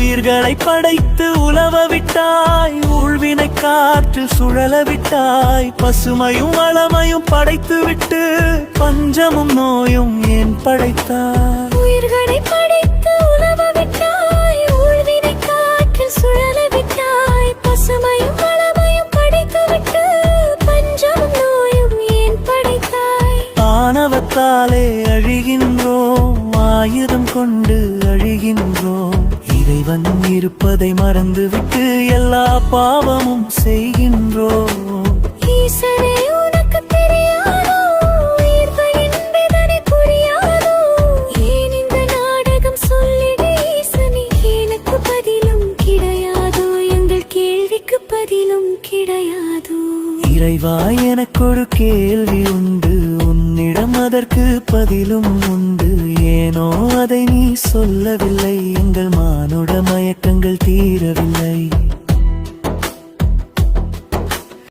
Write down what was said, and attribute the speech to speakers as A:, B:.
A: உயிர்களை படைத்து உலவ விட்டாய், ஊழ்வினை காற்று சுழல விட்டாய். பசுமையும் வளமையும் படைத்து விட்டு பஞ்சமும் நோயும் ஏன் படைத்தாய்?
B: உயிர்களை படைத்து உலவ விட்டாய், ஊழ்வினை காற்று சுழல விட்டாய். பசுமையும் வளமையும் படைத்து விட்டு பஞ்சமும் நோயும் ஏன் படைத்தாய்?
A: ஆணவத்தாலே அழிகின்றோம், ஆயுதம் கொண்டு அழிகின்றோம். இறைவன் இருப்பதை மறந்துவிட்டு எல்லா பாவமும் செய்கின்றோம்.
B: ஈசனே உனக்கு தெரியாதோ, உயிர்களின் வேதனை புரியாதோ? ஏன் இந்த நாடகம் சொல்லிடு ஈசனே, எனக்கு பதிலும் கிடையாதோ? எங்கள் கேள்விக்கு பதிலும் கிடையாதோ?
A: இறைவா, எனக்கொரு கேள்வி உண்டு, உன்னிடம் அதற்கு பதிலும் உண்டு. ஏனோ அதை நீ சொல்லவில்லை, எங்கள் மானுட மயக்கங்கள் தீரவில்லை.